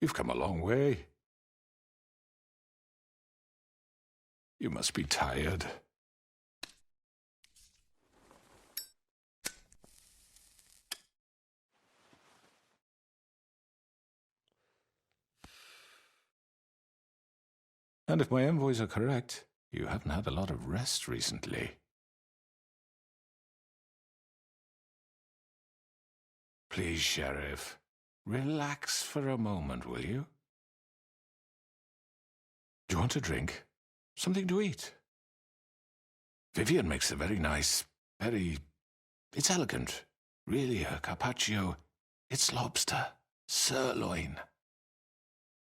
You've come a long way. You must be tired. And if my envoys are correct, you haven't had a lot of rest recently. Please, Sheriff, relax for a moment, will you? Do you want a drink? Something to eat? Vivian makes a very nice, it's elegant. Really, her carpaccio. It's lobster, sirloin.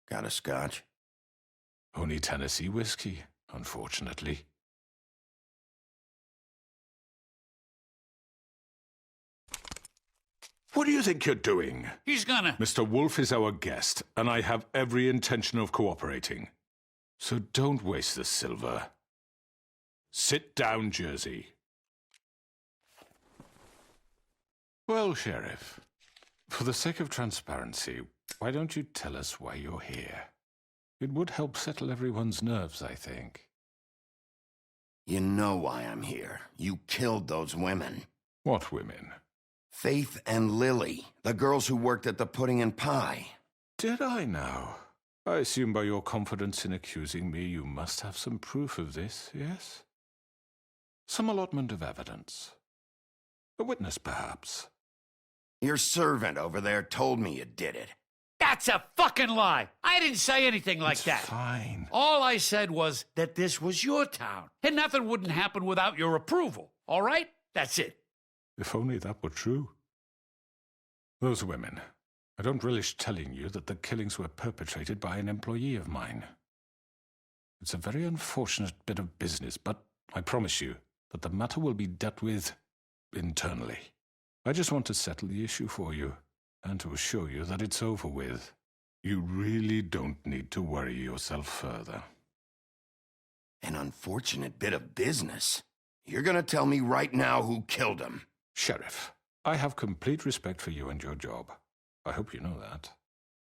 Got a scotch? Only Tennessee whiskey, unfortunately. What do you think you're doing? He's gonna... Mr. Wolf is our guest, and I have every intention of cooperating. So don't waste the silver. Sit down, Jersey. Well, Sheriff, for the sake of transparency, why don't you tell us why you're here? It would help settle everyone's nerves, I think. You know why I'm here. You killed those women. What women? Faith and Lily, the girls who worked at the Pudding and Pie. Did I now? I assume by your confidence in accusing me, you must have some proof of this, yes? Some allotment of evidence. A witness, perhaps. Your servant over there told me you did it. That's a fucking lie. I didn't say anything like that. Fine. All I said was that this was your town, and nothing wouldn't happen without your approval. All right? That's it. If only that were true. Those women. I don't relish telling you that the killings were perpetrated by an employee of mine. It's a very unfortunate bit of business, but I promise you that the matter will be dealt with internally. I just want to settle the issue for you, and to assure you that it's over with. You really don't need to worry yourself further. An unfortunate bit of business. You're gonna tell me right now who killed him. Sheriff, I have complete respect for you and your job. I hope you know that.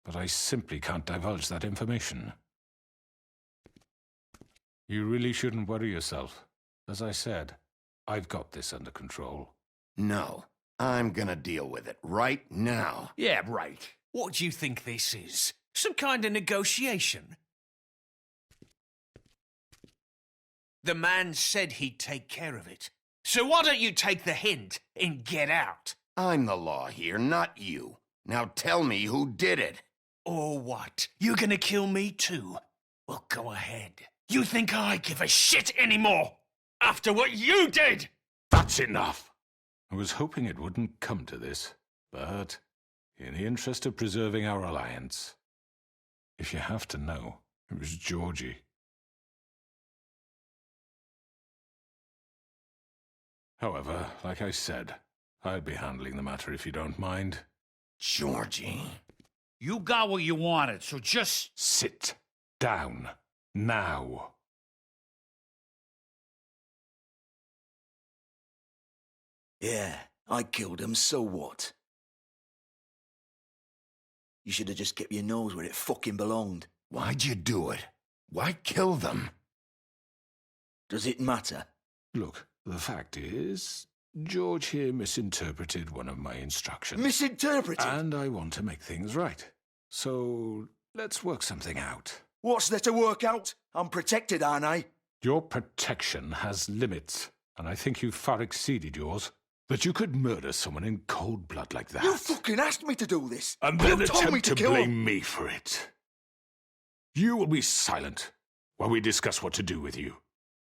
But I simply can't divulge that information. You really shouldn't worry yourself. As I said, I've got this under control. No, I'm gonna deal with it right now. Yeah, right. What do you think this is? Some kind of negotiation? The man said he'd take care of it. So why don't you take the hint and get out? I'm the law here, not you. Now tell me who did it. Or what? You gonna kill me too? Well, go ahead. You think I give a shit anymore? After what you did? That's enough! I was hoping it wouldn't come to this, but in the interest of preserving our alliance, if you have to know, it was Georgie. However, like I said, I'll be handling the matter if you don't mind. Georgie. You got what you wanted, so just... Sit down, now. Yeah, I killed him, so what? You should have just kept your nose where it fucking belonged. Why'd you do it? Why kill them? Does it matter? Look, the fact is, George here misinterpreted one of my instructions. Misinterpreted? And I want to make things right. So, let's work something out. What's there to work out? I'm protected, aren't I? Your protection has limits, and I think you've far exceeded yours. That you could murder someone in cold blood like that. You fucking asked me to do this. And then you told me attempt to kill blame him. me for it. You will be silent while we discuss what to do with you.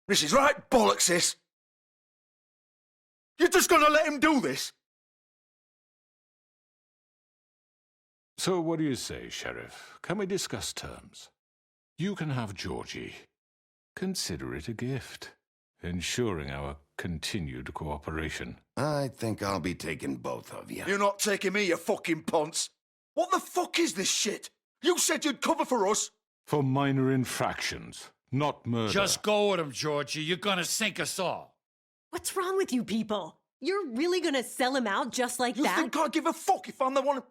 This is right bollocks, this. You're just gonna let him do this? So what do you say, Sheriff? Can we discuss terms? You can have Georgie. Consider it a gift, ensuring our continued cooperation. I think I'll be taking both of you. You're not taking me, you fucking ponce. What the fuck is this shit? You said you'd cover for us. For minor infractions, not murder. Just go with him, Georgie. You're gonna sink us all. What's wrong with you people? You're really gonna sell him out just like You that? think I give a fuck if I'm the one...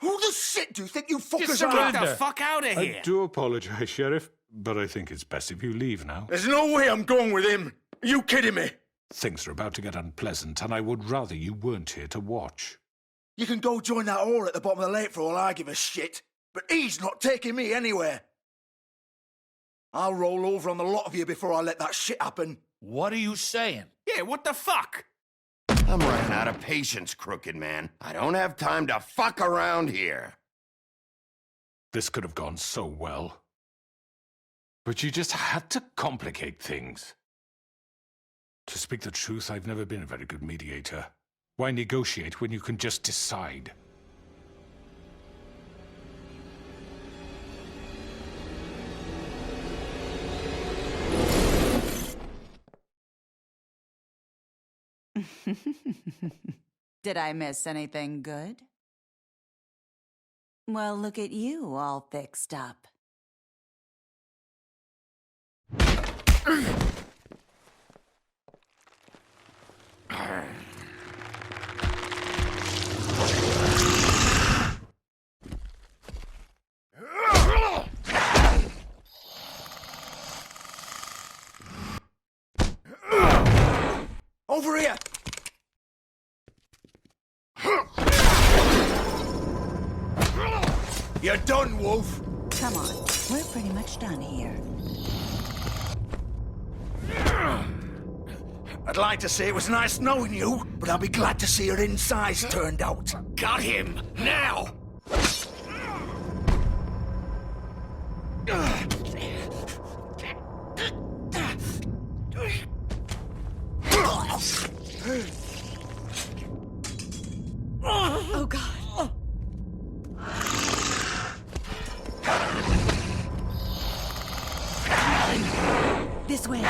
Who the shit do you think you fuckers Just are? Get the surrender. fuck out of here! I do apologize, Sheriff, but I think it's best if you leave now. There's no way I'm going with him. Are you kidding me? Things are about to get unpleasant, and I would rather you weren't here to watch. You can go join that whore at the bottom of the lake for all I give a shit. But he's not taking me anywhere. I'll roll over on the lot of you before I let that shit happen. What are you saying? Yeah, what the fuck? I'm running out of patience, crooked man. I don't have time to fuck around here. This could have gone so well. But you just had to complicate things. To speak the truth, I've never been a very good mediator. Why negotiate when you can just decide? Did I miss anything good? Well, look at you, all fixed up. Over here! You're done, Wolf. Come on, we're pretty much done here. I'd like to say it was nice knowing you, but I'll be glad to see your insides turned out. Got him! Now! Oh, God. This way.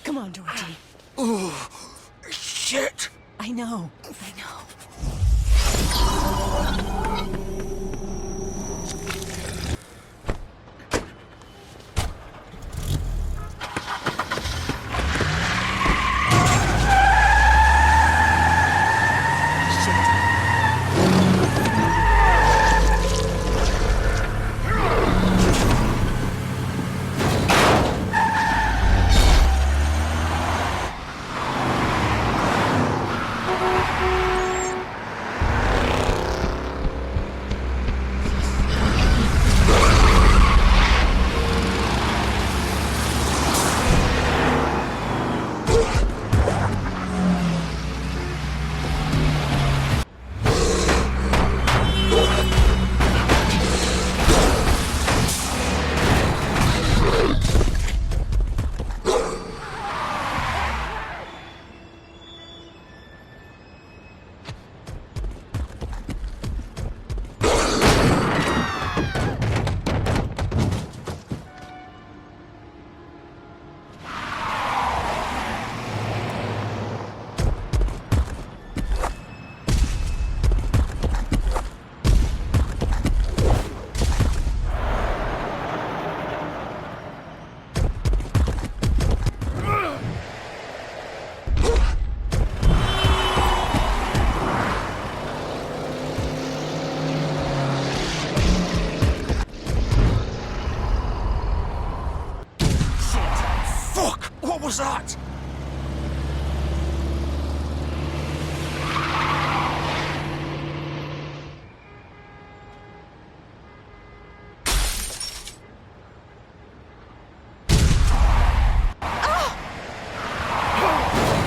Come on, Georgie. Oh, shit! I know. Fuck! What was that?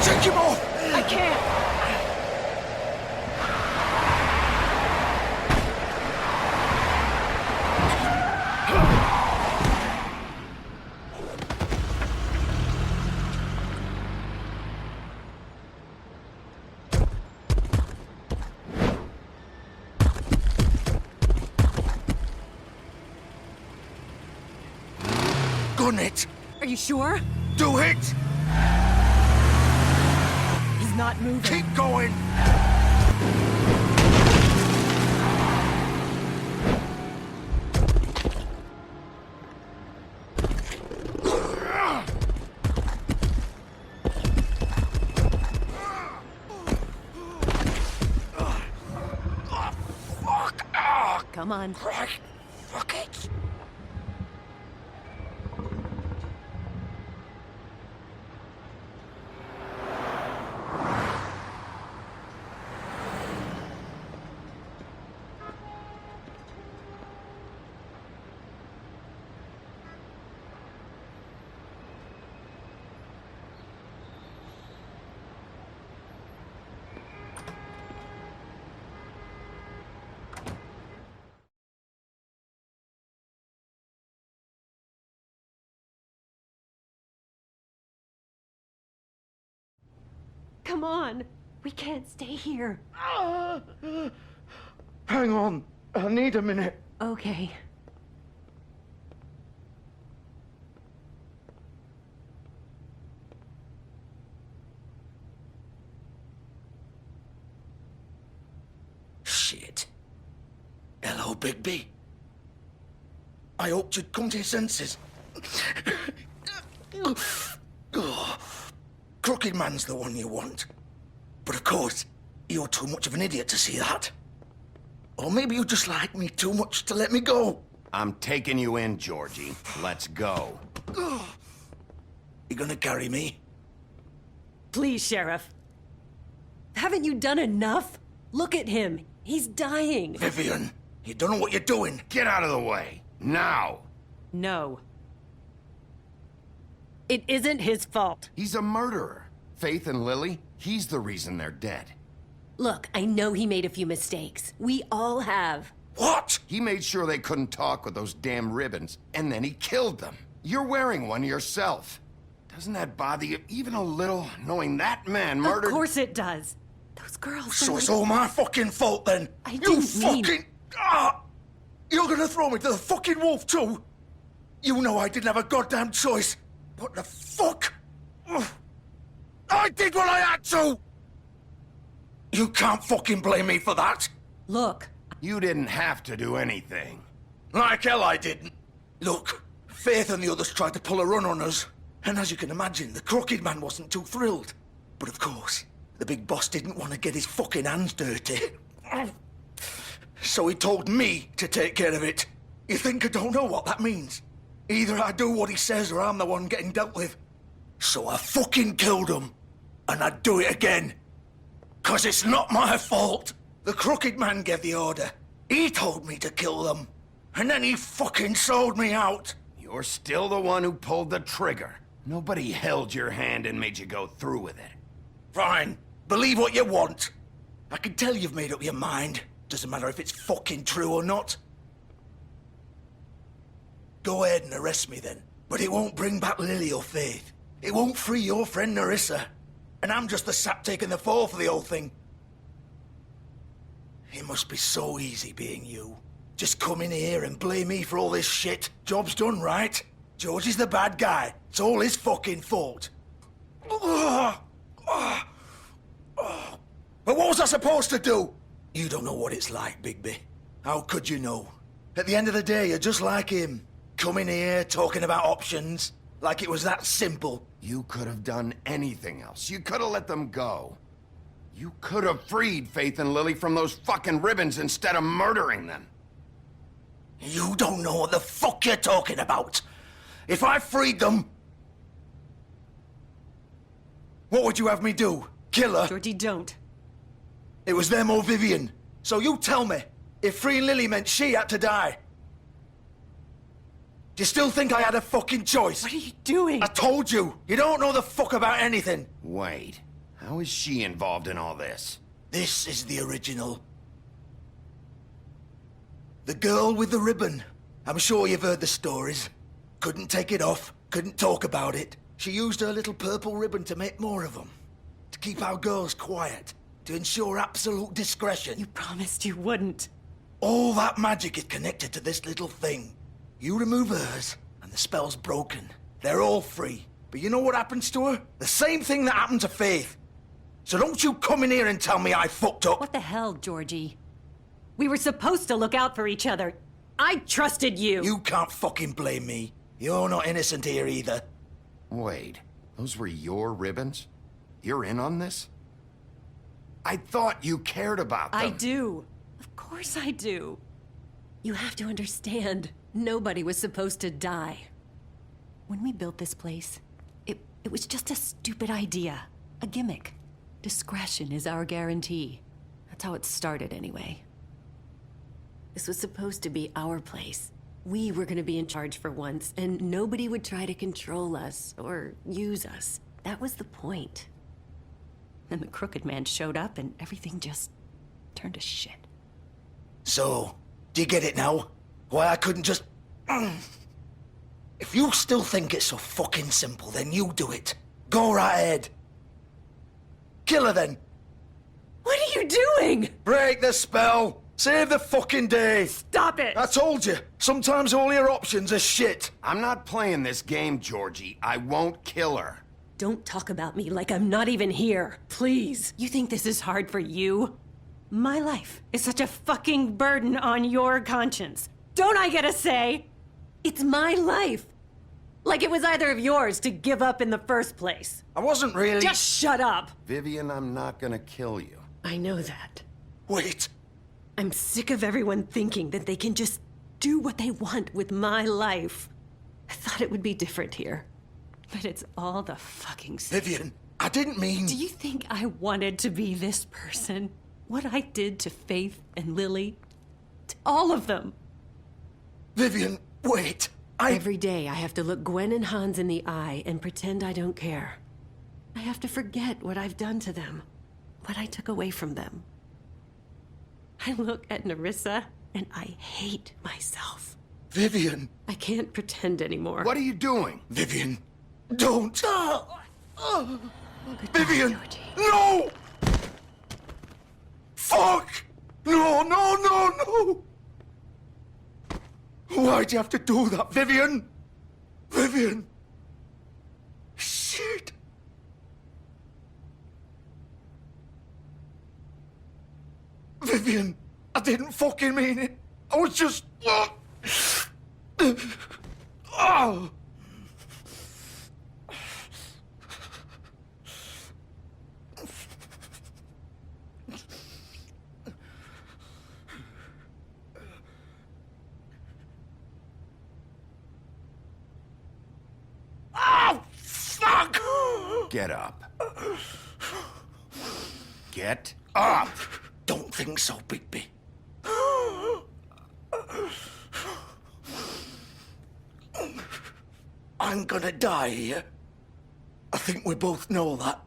Take him off! I can't. done it. Are you sure? Do it. He's not moving. Keep going. Come on. Right. Fuck it. Come on. We can't stay here. Hang on. I need a minute. Okay. Shit. Hello, Bigby. I hoped you'd come to your senses. Oh, Crooked Man's the one you want. But of course, you're too much of an idiot to see that. Or maybe you just like me too much to let me go. I'm taking you in, Georgie. Let's go. You gonna carry me? Please, Sheriff. Haven't you done enough? Look at him. He's dying. Vivian, you don't know what you're doing. Get out of the way. Now. No. It isn't his fault. He's a murderer. Faith and Lily, he's the reason they're dead. Look, I know he made a few mistakes. We all have. What? He made sure they couldn't talk with those damn ribbons, and then he killed them. You're wearing one yourself. Doesn't that bother you even a little, knowing that man murdered... Of course it does. Those girls So are it's like... all my fucking fault then? I You didn't mean- fucking... Ah! You're gonna throw me to the fucking wolf too? You know I didn't have a goddamn choice. What the fuck? Ugh. I did what I had to! You can't fucking blame me for that. Look, You didn't have to do anything. Like hell I didn't. Look, Faith and the others tried to pull a run on us. And as you can imagine, the Crooked Man wasn't too thrilled. But of course, the big boss didn't want to get his fucking hands dirty. So he told me to take care of it. You think I don't know what that means? Either I do what he says or I'm the one getting dealt with. So I fucking killed him. And I'd do it again. 'Cause it's not my fault. The Crooked Man gave the order. He told me to kill them. And then he fucking sold me out. You're still the one who pulled the trigger. Nobody held your hand and made you go through with it. Fine. Believe what you want. I can tell you've made up your mind. Doesn't matter if it's fucking true or not. Go ahead and arrest me then. But it won't bring back Lily or Faith. It won't free your friend Nerissa. And I'm just the sap taking the fall for the whole thing. It must be so easy being you. Just come in here and blame me for all this shit. Job's done, right? George is the bad guy. It's all his fucking fault. But what was I supposed to do? You don't know what it's like, Bigby. How could you know? At the end of the day, you're just like him. Coming here, talking about options. Like it was that simple. You could have done anything else. You could have let them go. You could have freed Faith and Lily from those fucking ribbons instead of murdering them. You don't know what the fuck you're talking about. If I freed them... What would you have me do? Kill her? Georgie, don't. It was them or Vivian. So you tell me, if freeing Lily meant she had to die. Do you still think I had a fucking choice? What are you doing? I told you, you don't know the fuck about anything. Wait, how is she involved in all this? This is the original. The girl with the ribbon. I'm sure you've heard the stories. Couldn't take it off, couldn't talk about it. She used her little purple ribbon to make more of them. To keep our girls quiet. To ensure absolute discretion. You promised you wouldn't. All that magic is connected to this little thing. You remove hers, and the spell's broken. They're all free. But you know what happens to her? The same thing that happened to Faith. So don't you come in here and tell me I fucked up. What the hell, Georgie? We were supposed to look out for each other. I trusted you. You can't fucking blame me. You're not innocent here either. Wait, those were your ribbons? You're in on this? I thought you cared about them. I do. Of course I do. You have to understand, nobody was supposed to die. When we built this place, it was just a stupid idea. A gimmick. Discretion is our guarantee. That's how it started anyway. This was supposed to be our place. We were gonna be in charge for once, and nobody would try to control us or use us. That was the point. Then the Crooked Man showed up and everything just turned to shit. So, do you get it now? Why I couldn't just... If you still think it's so fucking simple, then you do it. Go right ahead. Kill her then. What are you doing? Break the spell. Save the fucking day. Stop it! I told you, sometimes all your options are shit. I'm not playing this game, Georgie. I won't kill her. Don't talk about me like I'm not even here. Please. You think this is hard for you? My life is such a fucking burden on your conscience. Don't I get a say? It's my life. Like it was either of yours to give up in the first place. I wasn't really... Just shut up. Vivian, I'm not gonna kill you. I know that. Wait. I'm sick of everyone thinking that they can just do what they want with my life. I thought it would be different here. But it's all the fucking same. Vivian, I didn't mean... Do you think I wanted to be this person? What I did to Faith and Lily? To all of them. Vivian, wait. Every day I have to look Gwen and Hans in the eye and pretend I don't care. I have to forget what I've done to them. What I took away from them. I look at Nerissa and I hate myself. Vivian. I can't pretend anymore. What are you doing? Vivian, don't. Goodbye, Vivian, Georgie. no! Fuck! No, no, no, no! Why'd you have to do that, Vivian? Vivian! Shit! Vivian, I didn't fucking mean it. I was just... Oh! Oh, fuck! Get up. Get up! Don't think so, Bigby. I'm gonna die here. I think we both know that.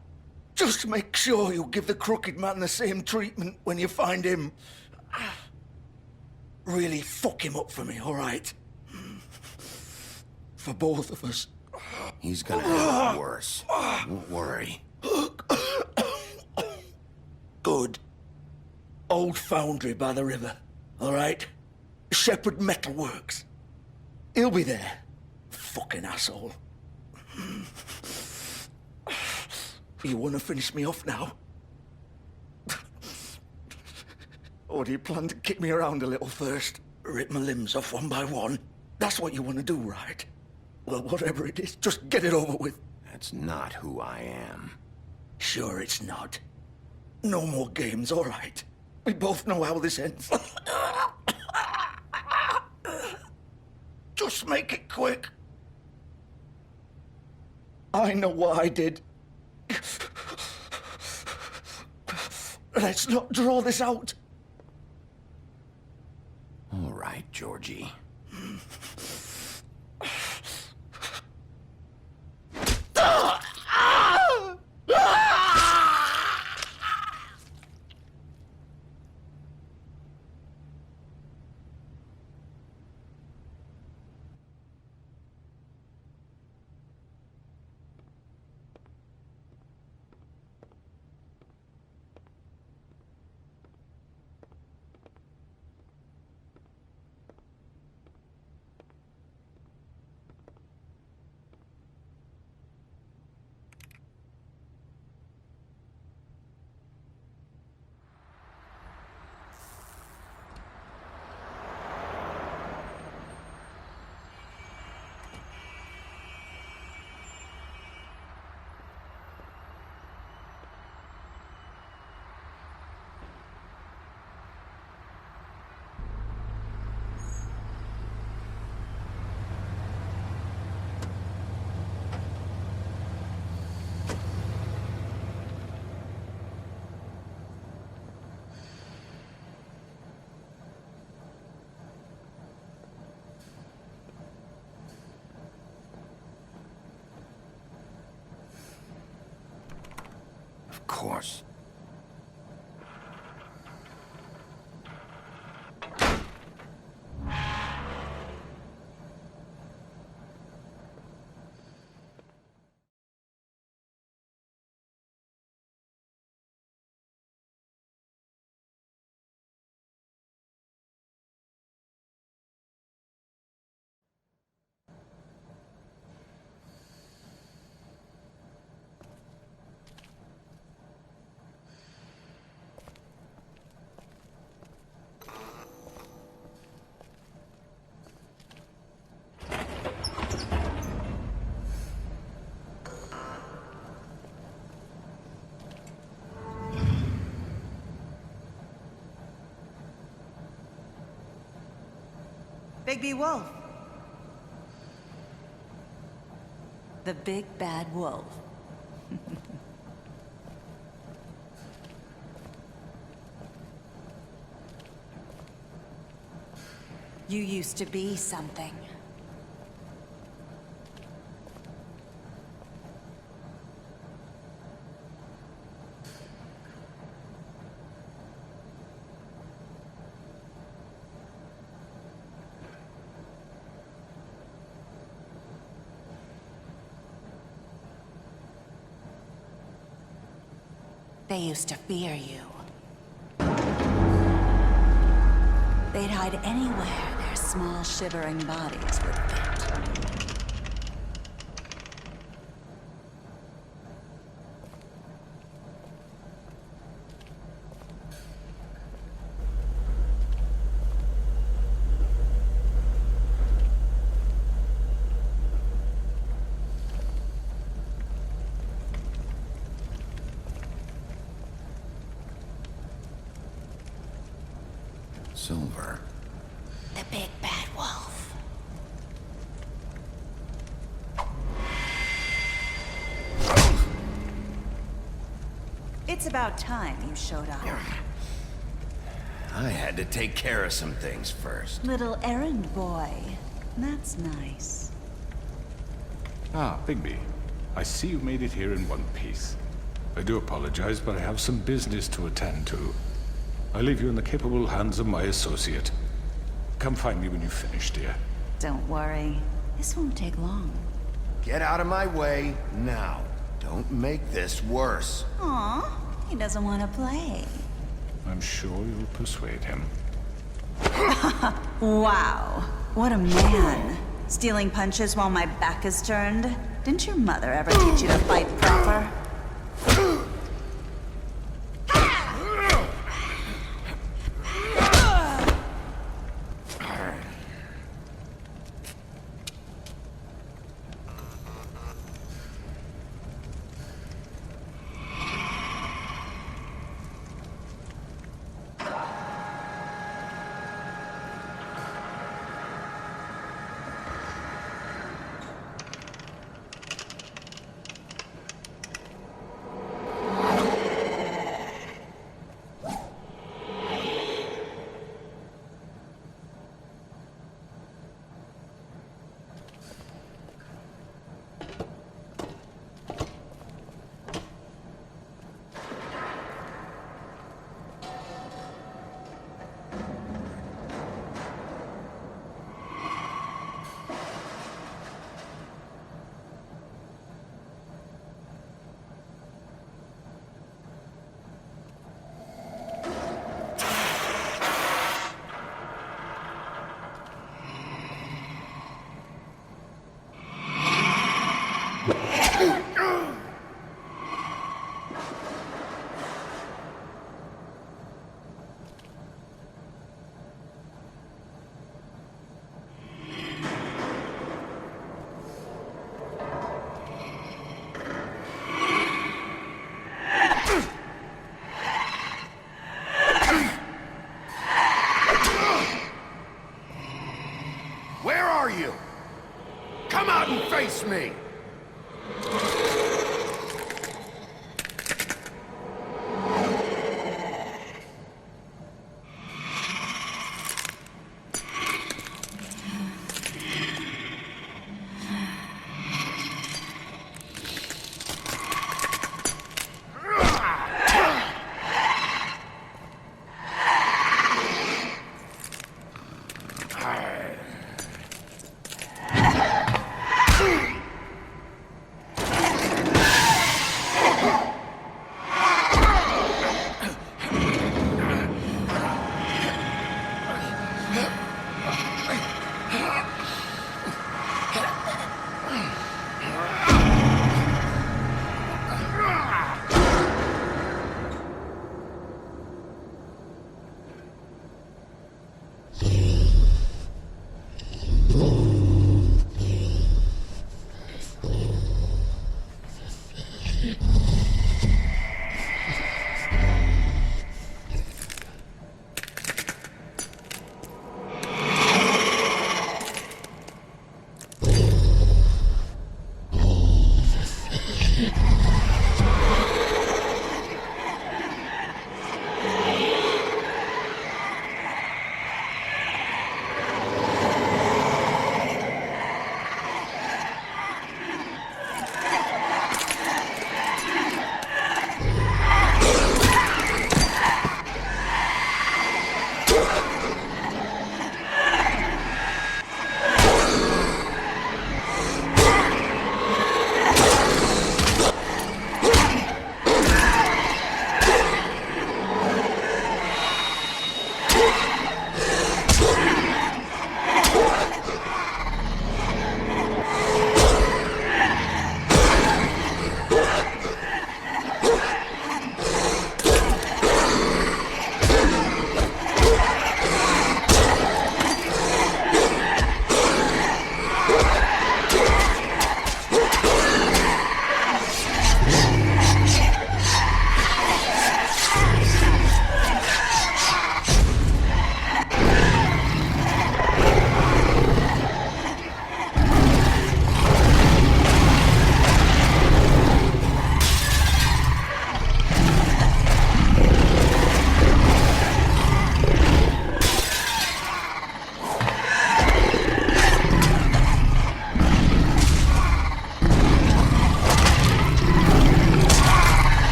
Just make sure you give the Crooked Man the same treatment when you find him. Really fuck him up for me, all right? For both of us. He's gonna have it worse. Don't worry. Good. Old foundry by the river, all right? Shepherd Metalworks. He'll be there. Fucking asshole. You want to finish me off now? Or do you plan to kick me around a little first? Rip my limbs off one by one? That's what you want to do, right? Well, whatever it is, just get it over with. That's not who I am. Sure it's not. No more games, all right? We both know how this ends. Just make it quick. I know what I did. Let's not draw this out. All right, Georgie. course. Bigby Wolf. The big bad wolf. You used to be something. They used to fear you. They'd hide anywhere their small, shivering bodies would fit. Silver. The big bad wolf. It's about time you showed up. I had to take care of some things first. Little errand boy. That's nice. Ah, Bigby. I see you made it here in one piece. I do apologize, but I have some business to attend to. I leave you in the capable hands of my associate. Come find me when you've finished, dear. Don't worry. This won't take long. Get out of my way now. Don't make this worse. Aw, he doesn't want to play. I'm sure you'll persuade him. Wow, what a man. Stealing punches while my back is turned? Didn't your mother ever teach you to fight proper? Where are you? Come out and face me!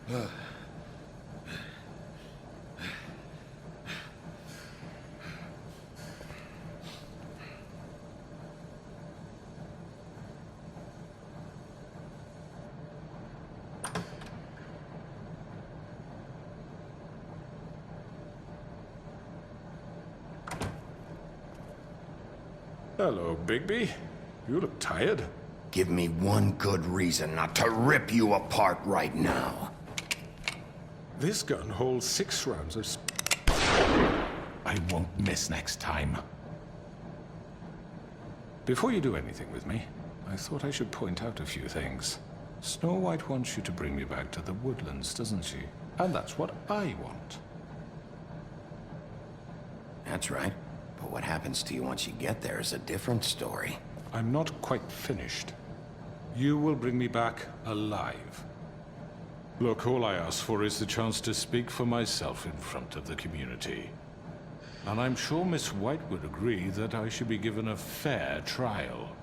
Hello, Bigby. You look tired. Give me one good reason not to rip you apart right now. This gun holds 6 rounds of I won't miss next time. Before you do anything with me, I thought I should point out a few things. Snow White wants you to bring me back to the woodlands, doesn't she? And that's what I want. That's right. But what happens to you once you get there is a different story. I'm not quite finished. You will bring me back alive. Look, all I ask for is the chance to speak for myself in front of the community. And I'm sure Miss White would agree that I should be given a fair trial.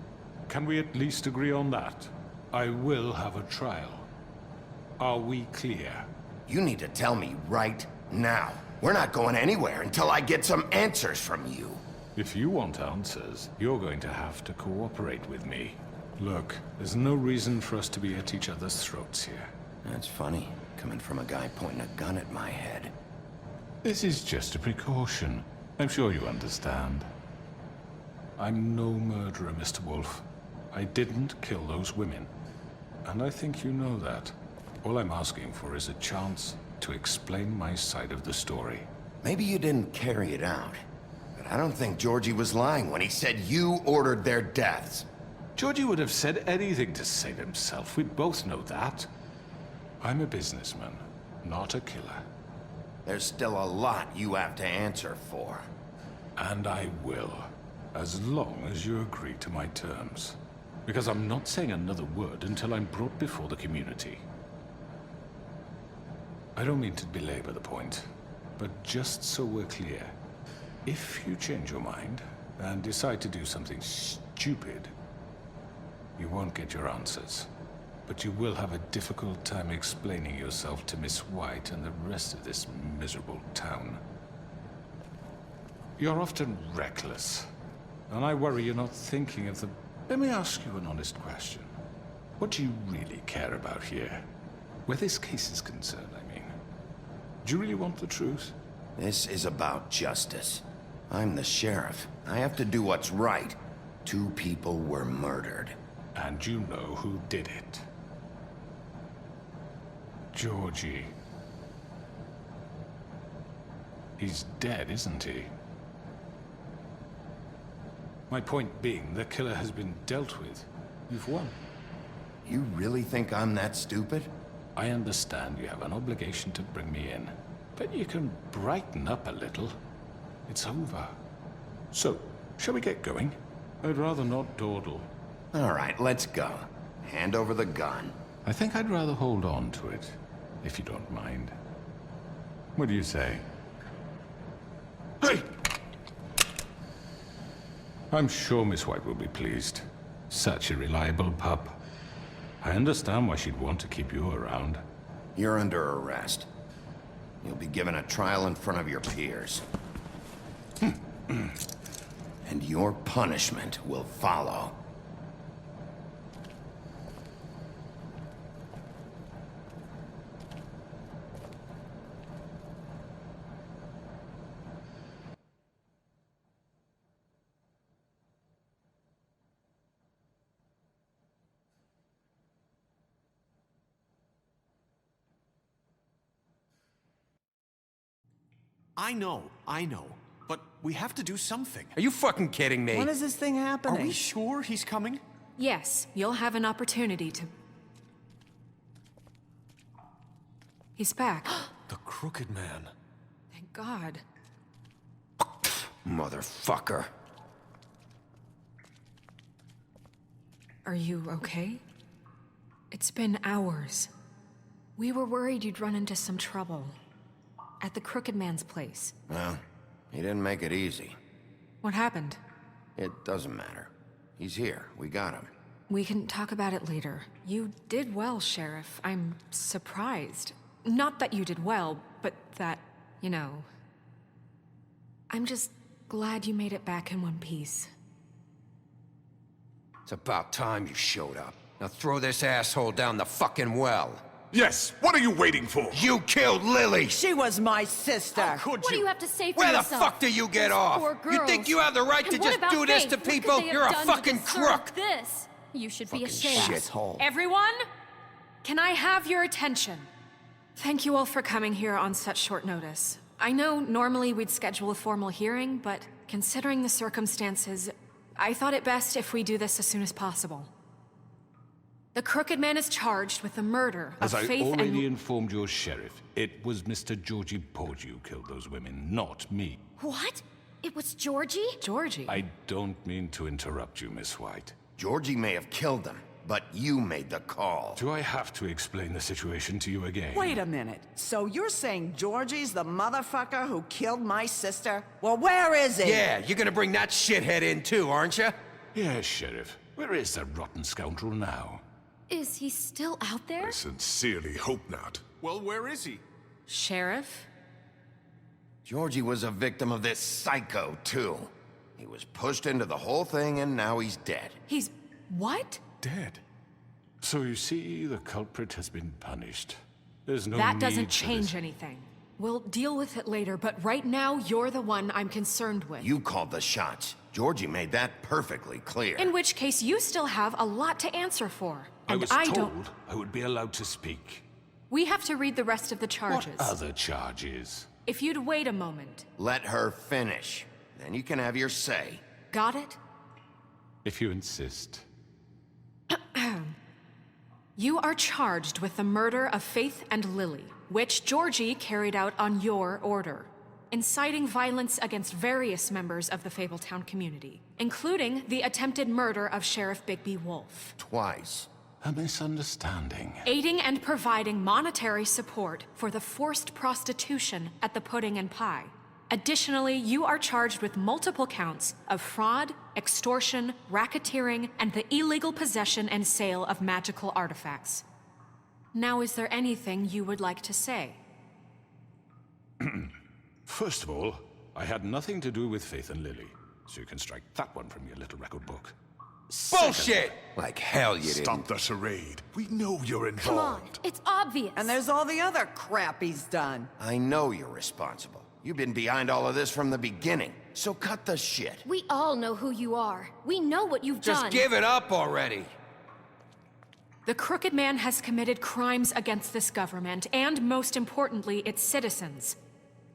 Can we at least agree on that? I will have a trial. Are we clear? You need to tell me right now. We're not going anywhere until I get some answers from you. If you want answers, you're going to have to cooperate with me. Look, there's no reason for us to be at each other's throats here. That's funny, coming from a guy pointing a gun at my head. This is just a precaution. I'm sure you understand. I'm no murderer, Mr. Wolf. I didn't kill those women. And I think you know that. All I'm asking for is a chance to explain my side of the story. Maybe you didn't carry it out, but I don't think Georgie was lying when he said you ordered their deaths. Georgie would have said anything to save himself. We both know that. I'm a businessman, not a killer. There's still a lot you have to answer for. And I will, as long as you agree to my terms. Because I'm not saying another word until I'm brought before the community. I don't mean to belabor the point, but just so we're clear, if you change your mind and decide to do something stupid, you won't get your answers. But you will have a difficult time explaining yourself to Miss White and the rest of this miserable town. You're often reckless, and I worry you're not thinking of the... Let me ask you an honest question. What do you really care about here? Where this case is concerned, I mean. Do you really want the truth? This is about justice. I'm the sheriff. I have to do what's right. 2 people were murdered. And you know who did it. Georgie. He's dead, isn't he? My point being, the killer has been dealt with. You've won. You really think I'm that stupid? I understand you have an obligation to bring me in, but you can brighten up a little. It's over. So, shall we get going? I'd rather not dawdle. All right, let's go. Hand over the gun. I think I'd rather hold on to it, if you don't mind. What do you say? Hey! I'm sure Miss White will be pleased. Such a reliable pup. I understand why she'd want to keep you around. You're under arrest. You'll be given a trial in front of your peers. And your punishment will follow. I know. But we have to do something. Are you fucking kidding me? When is this thing Are happening? we sure he's coming? Yes, you'll have an opportunity to... He's back. The Crooked Man. Thank God. Motherfucker. Are you okay? It's been hours. We were worried you'd run into some trouble. At the Crooked Man's place. Well, he didn't make it easy. What happened? It doesn't matter. He's here. We got him. We can talk about it later. You did well, Sheriff. I'm surprised. Not that you did well, but that, you know... I'm just glad you made it back in one piece. It's about time you showed up. Now throw this asshole down the fucking well. Yes, what are you waiting for? You killed Lily! She was my sister. Could What do you? you have to say for Where the yourself? fuck do you get off? Poor You girls. think you have the right to And what just about do this Faith? to What could people? they have You're a done to fucking deserve crook! This. You should be Fucking ashamed. shithole. Everyone? Can I have your attention? Thank you all for coming here on such short notice. I know normally we'd schedule a formal hearing, but considering the circumstances, I thought it best if we do this as soon as possible. The Crooked Man is charged with the murder of As I Faith already and... informed your sheriff, it was Mr. Georgie Porgy who killed those women, not me. What? It was Georgie? Georgie? I don't mean to interrupt you, Miss White. Georgie may have killed them, but you made the call. Do I have to explain the situation to you again? Wait a minute. So you're saying Georgie's the motherfucker who killed my sister? Well, where is he? Yeah, you're gonna bring that shithead in too, aren't you? Yes, Sheriff. Where is that rotten scoundrel now? Is he still out there? I sincerely hope not. Well, where is he? Sheriff? Georgie was a victim of this psycho, too. He was pushed into the whole thing and now he's dead. He's... what? Dead. So you see, the culprit has been punished. There's no That need doesn't for change this. anything. We'll deal with it later, but right now, you're the one I'm concerned with. You called the shots. Georgie made that perfectly clear. In which case, you still have a lot to answer for. I And was don't... told I would be allowed to speak. We have to read the rest of the charges. What other charges? If you'd wait a moment. Let her finish. Then you can have your say. Got it? If you insist. You are charged with the murder of Faith and Lily, which Georgie carried out on your order, inciting violence against various members of the Fabletown community, including the attempted murder of Sheriff Bigby Wolf. Twice. A misunderstanding. Aiding and providing monetary support for the forced prostitution at the Pudding and Pie. Additionally, you are charged with multiple counts of fraud, extortion, racketeering, and the illegal possession and sale of magical artifacts. Now, is there anything you would like to say? First of all, I had nothing to do with Faith and Lily, so you can strike that one from your little record book. Bullshit! Like hell you didn't. Stop the charade. We know you're involved. Come on, it's obvious. And there's all the other crap he's done. I know you're responsible. You've been behind all of this from the beginning. So cut the shit. We all know who you are. We know what you've Just done. give it up already. The Crooked Man has committed crimes against this government, and most importantly, its citizens.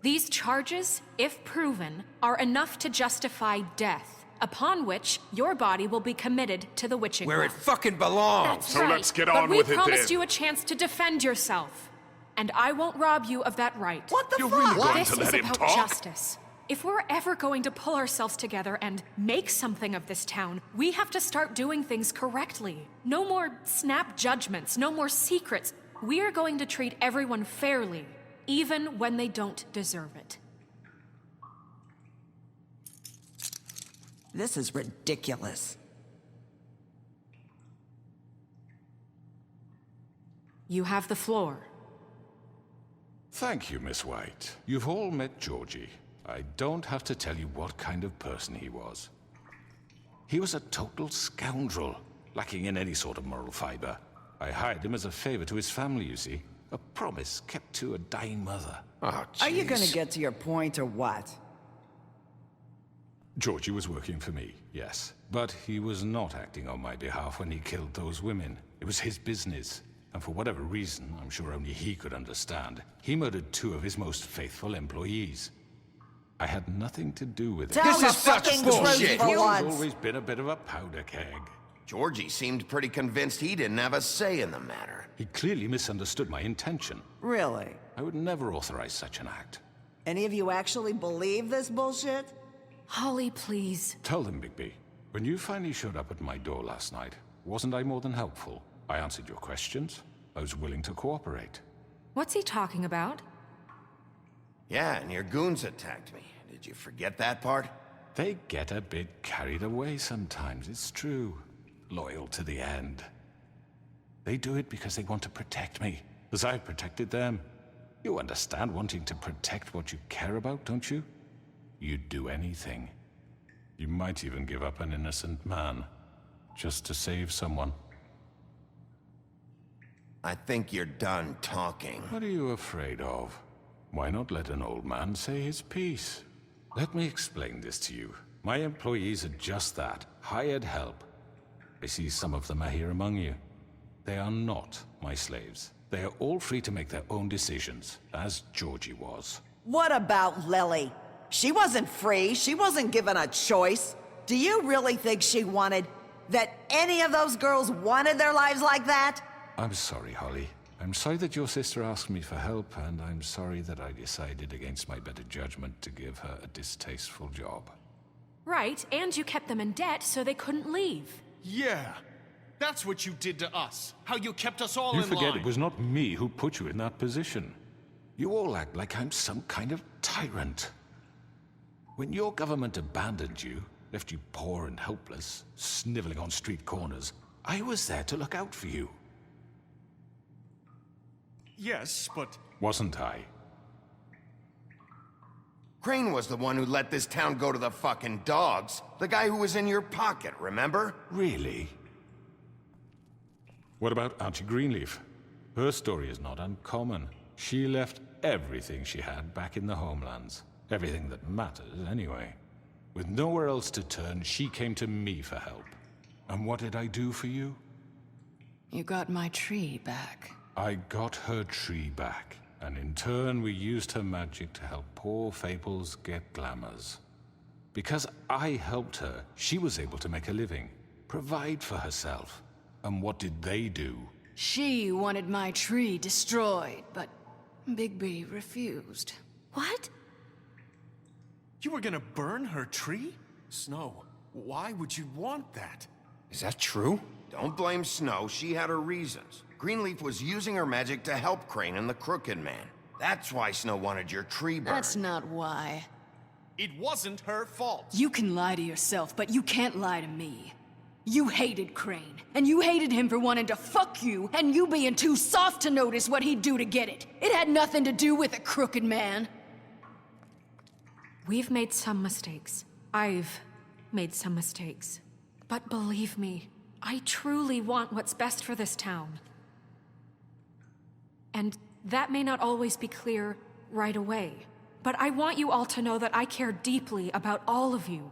These charges, if proven, are enough to justify death, upon which your body will be committed to the witching Where it well. fucking belongs. That's So right. let's get But on we with it promised then. you a chance to defend yourself, and I won't rob you of that right. What the You're fuck? really going This to is let him about talk? justice. If we're ever going to pull ourselves together and make something of this town, we have to start doing things correctly. No more snap judgments, no more secrets. We are going to treat everyone fairly, even when they don't deserve it. This is ridiculous. You have the floor. Thank you, Miss White. You've all met Georgie. I don't have to tell you what kind of person he was. He was a total scoundrel, lacking in any sort of moral fiber. I hired him as a favor to his family, you see. A promise kept to a dying mother. Oh, Are you gonna jeez. get to your point or what? Georgie was working for me, yes. But he was not acting on my behalf when he killed those women. It was his business. And for whatever reason, I'm sure only he could understand, he murdered 2 of his most faithful employees. I had nothing to do with it. Tell This the is such fucking bullshit. truth for He's once. always been a bit of a powder keg. Georgie seemed pretty convinced he didn't have a say in the matter. He clearly misunderstood my intention. Really? I would never authorize such an act. Any of you actually believe this bullshit? Holly, please. Tell them, Bigby, when you finally showed up at my door last night, wasn't I more than helpful? I answered your questions. I was willing to cooperate. What's he talking about? Yeah, and your goons attacked me. Did you forget that part? They get a bit carried away sometimes, it's true. Loyal to the end. They do it because they want to protect me, as I've protected them. You understand wanting to protect what you care about, don't you? You'd do anything. You might even give up an innocent man, just to save someone. I think you're done talking. What are you afraid of? Why not let an old man say his piece? Let me explain this to you. My employees are just that, hired help. I see some of them are here among you. They are not my slaves. They are all free to make their own decisions, as Georgie was. What about Lily? She wasn't free. She wasn't given a choice. Do you really think she wanted... that any of those girls wanted their lives like that? I'm sorry, Holly. I'm sorry that your sister asked me for help, and I'm sorry that I decided against my better judgment to give her a distasteful job. Right, and you kept them in debt so they couldn't leave. Yeah. That's what you did to us. How you kept us all You in forget line. it was not me who put you in that position. You all act like I'm some kind of tyrant. When your government abandoned you, left you poor and helpless, sniveling on street corners, I was there to look out for you. Yes, but... Wasn't I? Crane was the one who let this town go to the fucking dogs. The guy who was in your pocket, remember? Really? What about Auntie Greenleaf? Her story is not uncommon. She left everything she had back in the homelands. Everything that matters, anyway. With nowhere else to turn, she came to me for help. And what did I do for you? You got my tree back. I got her tree back, and in turn we used her magic to help poor Fables get glamours. Because I helped her, she was able to make a living, provide for herself. And what did they do? She wanted my tree destroyed, but Bigby refused. What? You were gonna burn her tree? Snow, why would you want that? Is that true? Don't blame Snow, she had her reasons. Greenleaf was using her magic to help Crane and the Crooked Man. That's why Snow wanted your tree burned. That's not why. It wasn't her fault. You can lie to yourself, but you can't lie to me. You hated Crane, and you hated him for wanting to fuck you, and you being too soft to notice what he'd do to get it. It had nothing to do with a Crooked Man. We've made some mistakes. I've made some mistakes. But believe me, I truly want what's best for this town. And that may not always be clear right away, but I want you all to know that I care deeply about all of you.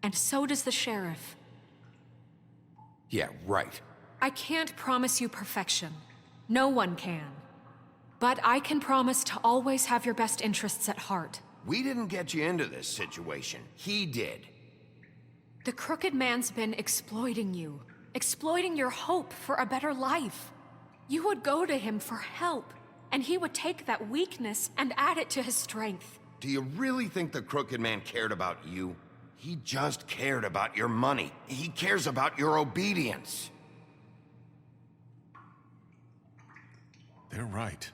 And so does the sheriff. Yeah, right. I can't promise you perfection. No one can. But I can promise to always have your best interests at heart. We didn't get you into this situation. He did. The Crooked Man's been exploiting you. Exploiting your hope for a better life. You would go to him for help, and he would take that weakness and add it to his strength. Do you really think the Crooked Man cared about you? He just cared about your money. He cares about your obedience. They're right.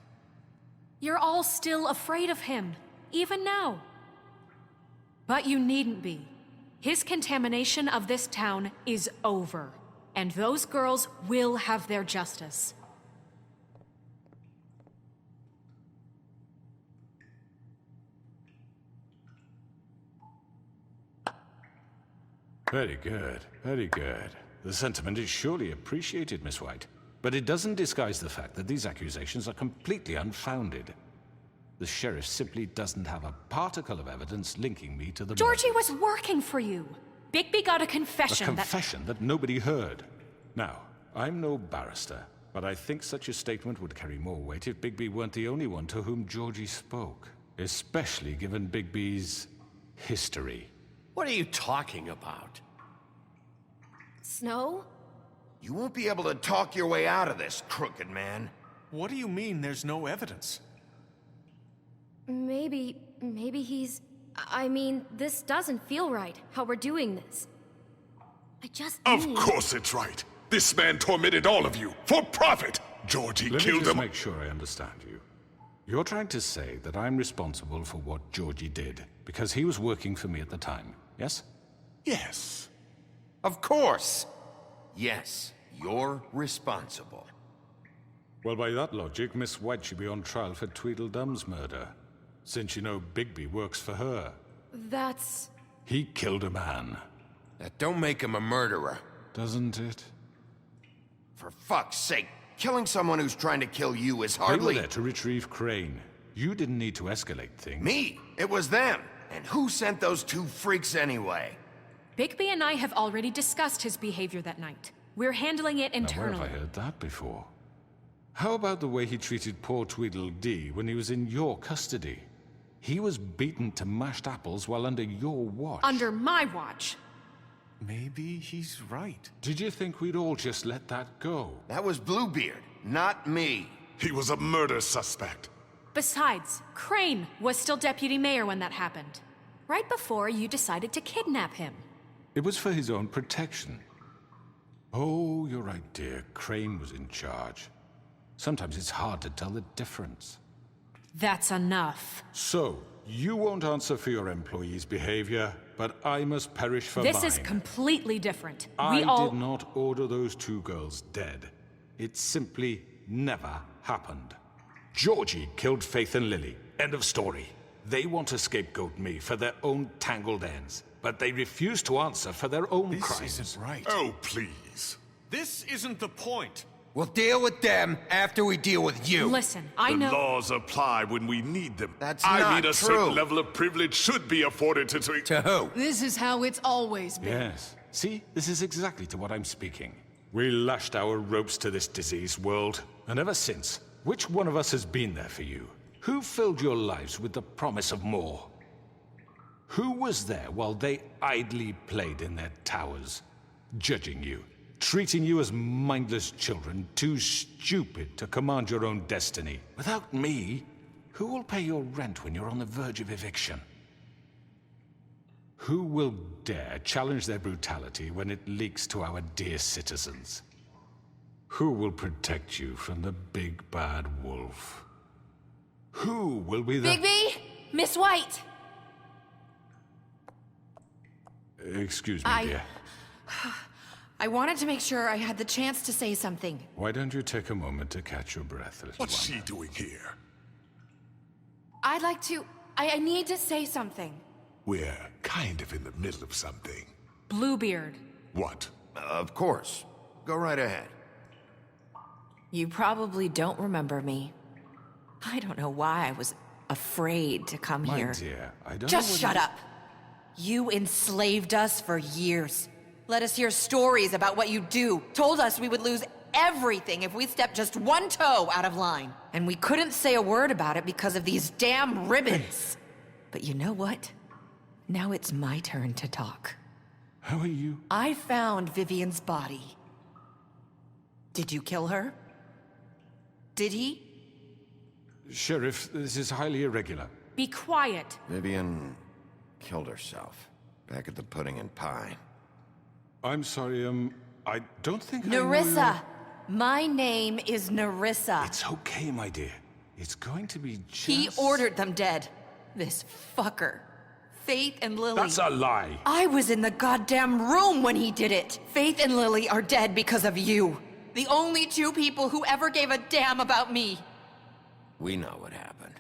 You're all still afraid of him, even now. But you needn't be. His contamination of this town is over, and those girls will have their justice. Very good, very good. The sentiment is surely appreciated, Miss White. But it doesn't disguise the fact that these accusations are completely unfounded. The sheriff simply doesn't have a particle of evidence linking me to the Georgie murders. was working for you. Bigby got a confession A confession that nobody heard. Now, I'm no barrister, but I think such a statement would carry more weight if Bigby weren't the only one to whom Georgie spoke. Especially given Bigby's history. What are you talking about? Snow? You won't be able to talk your way out of this, Crooked Man. What do you mean there's no evidence? Maybe he's... I mean, this doesn't feel right, how we're doing this. I just Of need... course it's right. This man tormented all of you for profit. Georgie Let me killed just him. make sure I understand you. You're trying to say that I'm responsible for what Georgie did because he was working for me at the time, yes? Yes. Of course. Yes, you're responsible. Well, by that logic, Miss White should be on trial for Tweedledum's murder, since you know Bigby works for her. That's... He killed a man. That don't make him a murderer. Doesn't it? For fuck's sake, killing someone who's trying to kill you is They were hardly... there to retrieve Crane. You didn't need to escalate things. Me? It was them. And who sent those two freaks anyway? Bigby and I have already discussed his behavior that night. We're handling it Now, internally. where have I heard that before? How about the way he treated poor Tweedledee when he was in your custody? He was beaten to mashed apples while under your watch. Under my watch. Maybe he's right. Did you think we'd all just let that go? That was Bluebeard, not me. He was a murder suspect. Besides, Crane was still deputy mayor when that happened. Right before you decided to kidnap him. It was for his own protection. Oh, you're right, dear. Crane was in charge. Sometimes it's hard to tell the difference. That's enough. So, you won't answer for your employees' behavior, but I must perish for mine. This is completely different. I did not order those two girls dead. It simply never happened. Georgie killed Faith and Lily. End of story. They want to scapegoat me for their own tangled ends, but they refuse to answer for their own crimes. This isn't right. Oh, please. This isn't the point. We'll deal with them after we deal with you. Listen, I The know... laws apply when we need them. That's I not mean, a true. certain level of privilege should be afforded to... To who? This is how it's always been. Yes. See, this is exactly to what I'm speaking. We lashed our ropes to this diseased world, and ever since, which one of us has been there for you? Who filled your lives with the promise of more? Who was there while they idly played in their towers, judging you, treating you as mindless children, too stupid to command your own destiny? Without me, who will pay your rent when you're on the verge of eviction? Who will dare challenge their brutality when it leaks to our dear citizens? Who will protect you from the big bad wolf? Who will be the... Bigby! Miss White! Excuse me, dear. I wanted to make sure I had the chance to say something. Why don't you take a moment to catch your breath, little What's one? she doing here? I'd like to... I need to say something. We're kind of in the middle of something. Bluebeard. What? Of course. Go right ahead. You probably don't remember me. I don't know why I was afraid to come My here. dear, I don't know Just what shut you- up. You enslaved us for years. Let us hear stories about what you do. Told us we would lose everything if we stepped just one toe out of line. And we couldn't say a word about it because of these damn ribbons. But you know what? Now it's my turn to talk. How are you? I found Vivian's body. Did you kill her? Did he? Sheriff, this is highly irregular. Be quiet. Vivian killed herself back at the Pudding and Pie. I'm sorry, I don't think I know Nerissa! My name is Nerissa. It's okay, my dear. It's going to be just... He ordered them dead. This fucker. Faith and Lily. That's a lie. I was in the goddamn room when he did it. Faith and Lily are dead because of you. The only two people who ever gave a damn about me. We know what happened.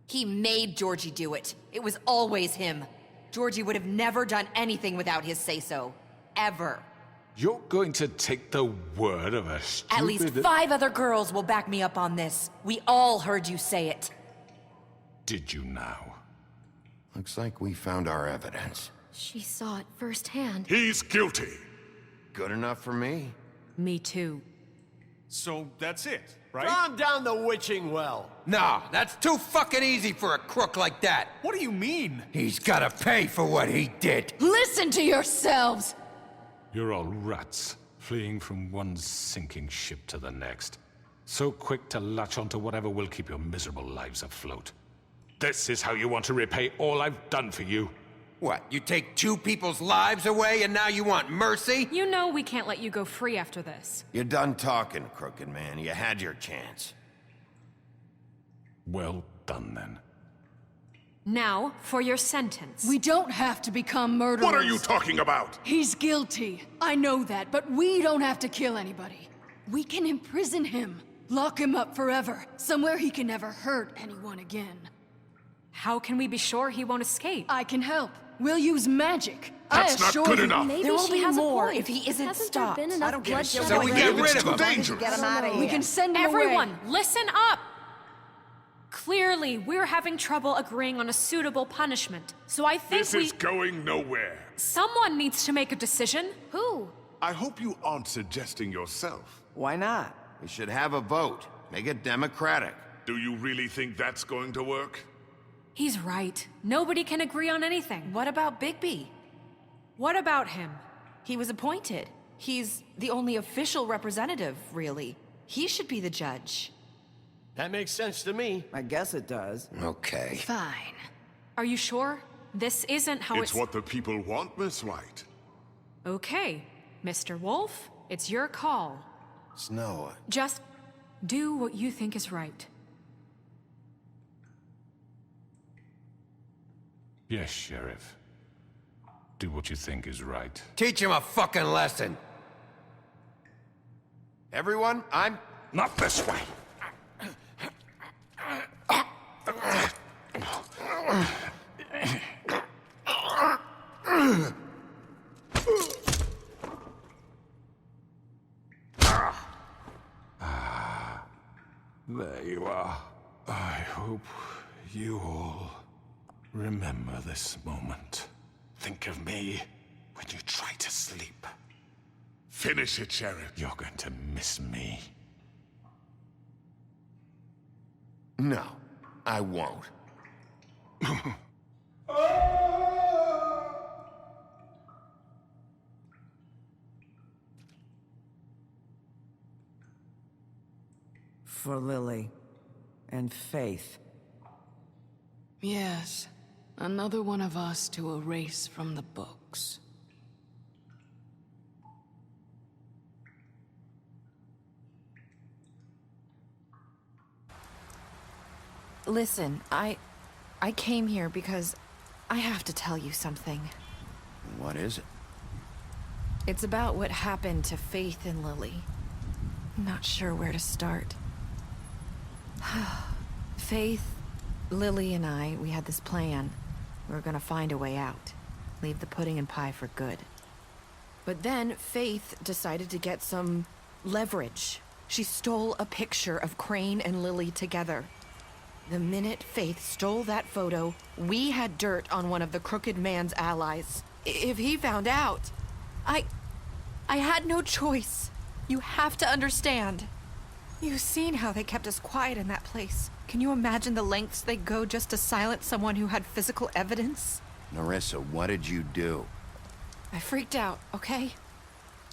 He made Georgie do it. It was always him. Georgie would have never done anything without his say-so. Ever. You're going to take the word of a stupid... At least 5 other girls will back me up on this. We all heard you say it. Did you now? Looks like we found our evidence. She saw it firsthand. He's guilty. Good enough for me. Me too. So that's it, right? Calm down the witching well. No, that's too fucking easy for a crook like that. What do you mean? He's gotta pay for what he did. Listen to yourselves! You're all rats, fleeing from one sinking ship to the next. So quick to latch onto whatever will keep your miserable lives afloat. This is how you want to repay all I've done for you. What, you take 2 people's lives away and now you want mercy? You know we can't let you go free after this. You're done talking, crooked man. You had your chance. Well done, then. Now, for your sentence. We don't have to become murderers. What are you talking about? He's guilty. I know that, but we don't have to kill anybody. We can imprison him. Lock him up forever, somewhere he can never hurt anyone again. How can we be sure he won't escape? I can help. We'll use magic. That's I not assure good you. enough. Maybe There will she be has more a point. if he isn't Hasn't stopped. There been enough I don't give a bloodshed shit. So we get already? rid of him. Why don't you Dangerous. Get him out of here. We can send him Everyone, away. listen up! Clearly, we're having trouble agreeing on a suitable punishment. So I think This is going nowhere. someone needs to make a decision. Who? I hope you aren't suggesting yourself. Why not? We should have a vote. Make it democratic. Do you really think that's going to work? He's right. Nobody can agree on anything. What about Bigby? What about him? He was appointed. He's the only official representative, really. He should be the judge. That makes sense to me. I guess it does. Okay. Fine. Are you sure? This isn't how It's what the people want, Miss White. Okay, Mr. Wolf, it's your call. Snow, Just do what you think is right. Yes, Sheriff. Do what you think is right. Teach him a fucking lesson. everyone, I'm... Not this way! There you are. I hope you all remember this moment. Think of me when you try to sleep. Finish it, Sheriff. You're going to miss me. No, I won't. For Lily. And Faith. Yes. Another one of us to erase from the books. Listen, I came here because I have to tell you something. What is it? It's about what happened to Faith and Lily. I'm not sure where to start. Faith, Lily, and I, we had this plan. We were gonna find a way out. Leave the pudding and pie for good. But then Faith decided to get some leverage. She stole a picture of Crane and Lily together. The minute Faith stole that photo, we had dirt on one of the Crooked Man's allies. If he found out, I had no choice. You have to understand. You've seen how they kept us quiet in that place. Can you imagine the lengths they go just to silence someone who had physical evidence? Narissa, what did you do? I freaked out, okay?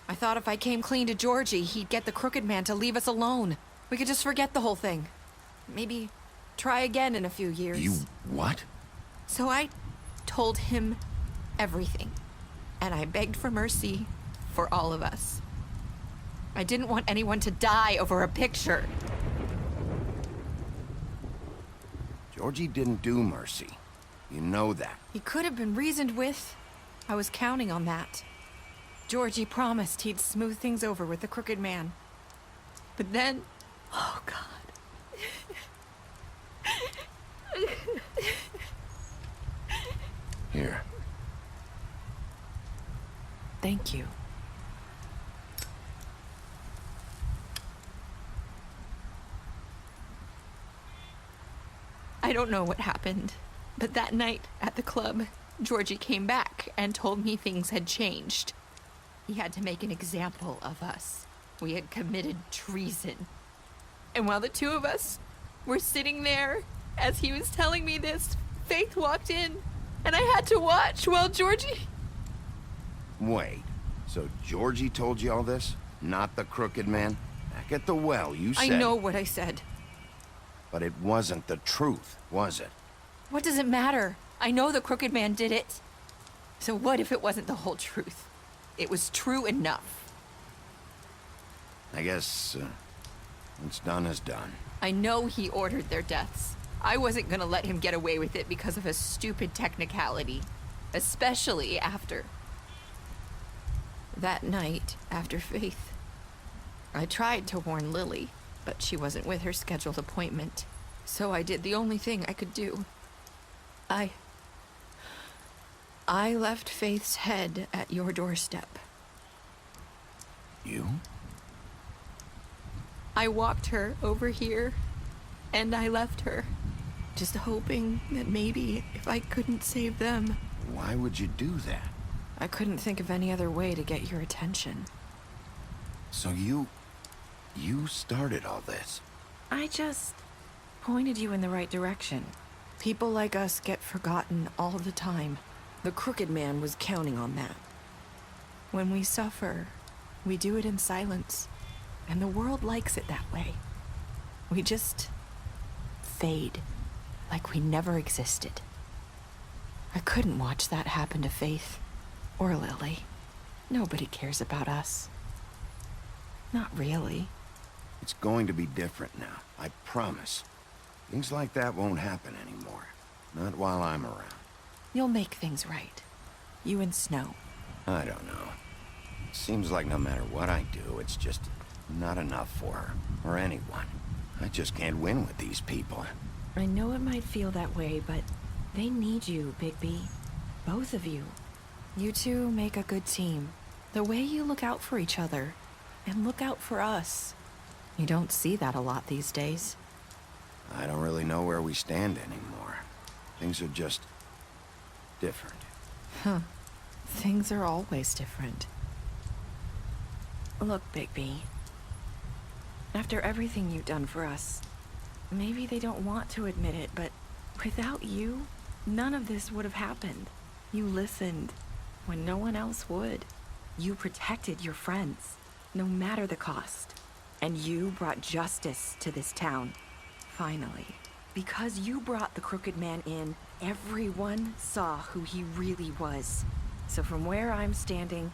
I thought if I came clean to Georgie, he'd get the Crooked Man to leave us alone. We could just forget the whole thing. Maybe try again in a few years. You what? So I told him everything. And I begged for mercy for all of us. I didn't want anyone to die over a picture. Georgie didn't do mercy. You know that. He could have been reasoned with. I was counting on that. Georgie promised he'd smooth things over with the Crooked Man. But then... Oh, God. Here. Thank you. I don't know what happened, but that night at the club, Georgie came back and told me things had changed. He had to make an example of us. We had committed treason. And while the two of us were sitting there, as he was telling me this, Faith walked in, and I had to watch while Georgie... Wait, so Georgie told you all this? Not the Crooked Man? Back at the well, you said... I know what I said. But it wasn't the truth, was it? What does it matter? I know the Crooked Man did it. So what if it wasn't the whole truth? It was true enough. I guess, what's done is done. I know he ordered their deaths. I wasn't gonna let him get away with it because of a stupid technicality. Especially after... That night, after Faith, I tried to warn Lily. but she wasn't with her scheduled appointment. So I did the only thing I could do. I left Faith's head at your doorstep. You? I walked her over here, and I left her, just hoping that maybe if I couldn't save them... Why would you do that? I couldn't think of any other way to get your attention. So you started all this? I just pointed you in the right direction. People like us get forgotten all the time. The Crooked Man was counting on that. When we suffer, we do it in silence, and the world likes it that way. We just fade, like we never existed. I couldn't watch that happen to Faith, or Lily. Nobody cares about us. Not really. It's going to be different now, I promise. Things like that won't happen anymore. Not while I'm around. You'll make things right. You and Snow. I don't know. It seems like no matter what I do, it's just not enough for her, or anyone. I just can't win with these people. I know it might feel that way, but they need you, Bigby. Both of you. You two make a good team. The way you look out for each other, and look out for us. You don't see that a lot these days. I don't really know where we stand anymore. Things are just... different. Huh. Things are always different. Look, Bigby. After everything you've done for us, maybe they don't want to admit it, but without you, none of this would have happened. You listened when no one else would. You protected your friends, no matter the cost. And you brought justice to this town. Finally. Because you brought the Crooked Man in, everyone saw who he really was. So from where I'm standing,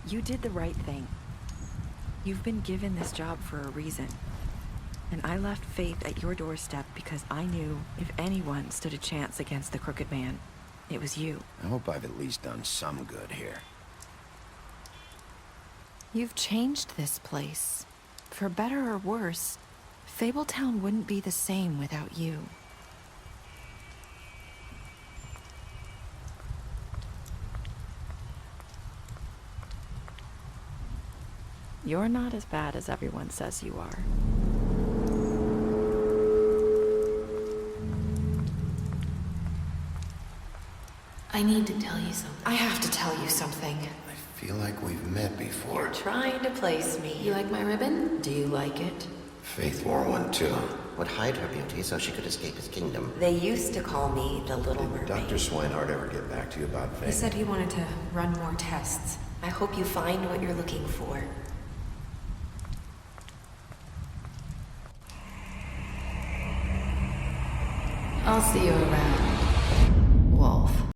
you did the right thing. You've been given this job for a reason. And I left Faith at your doorstep because I knew if anyone stood a chance against the Crooked Man, it was you. I hope I've at least done some good here. You've changed this place. For better or worse, Fabletown wouldn't be the same without you. You're not as bad as everyone says you are. I need to tell you something. I have to tell you something. I feel like we've met before. You're trying to place me. You like my ribbon? Do you like it? Faith wore one too. Would hide her beauty so she could escape his kingdom. They used to call me the Little Mermaid. Dr. Swinehart ever get back to you about Faith? He said he wanted to run more tests. I hope you find what you're looking for. I'll see you around.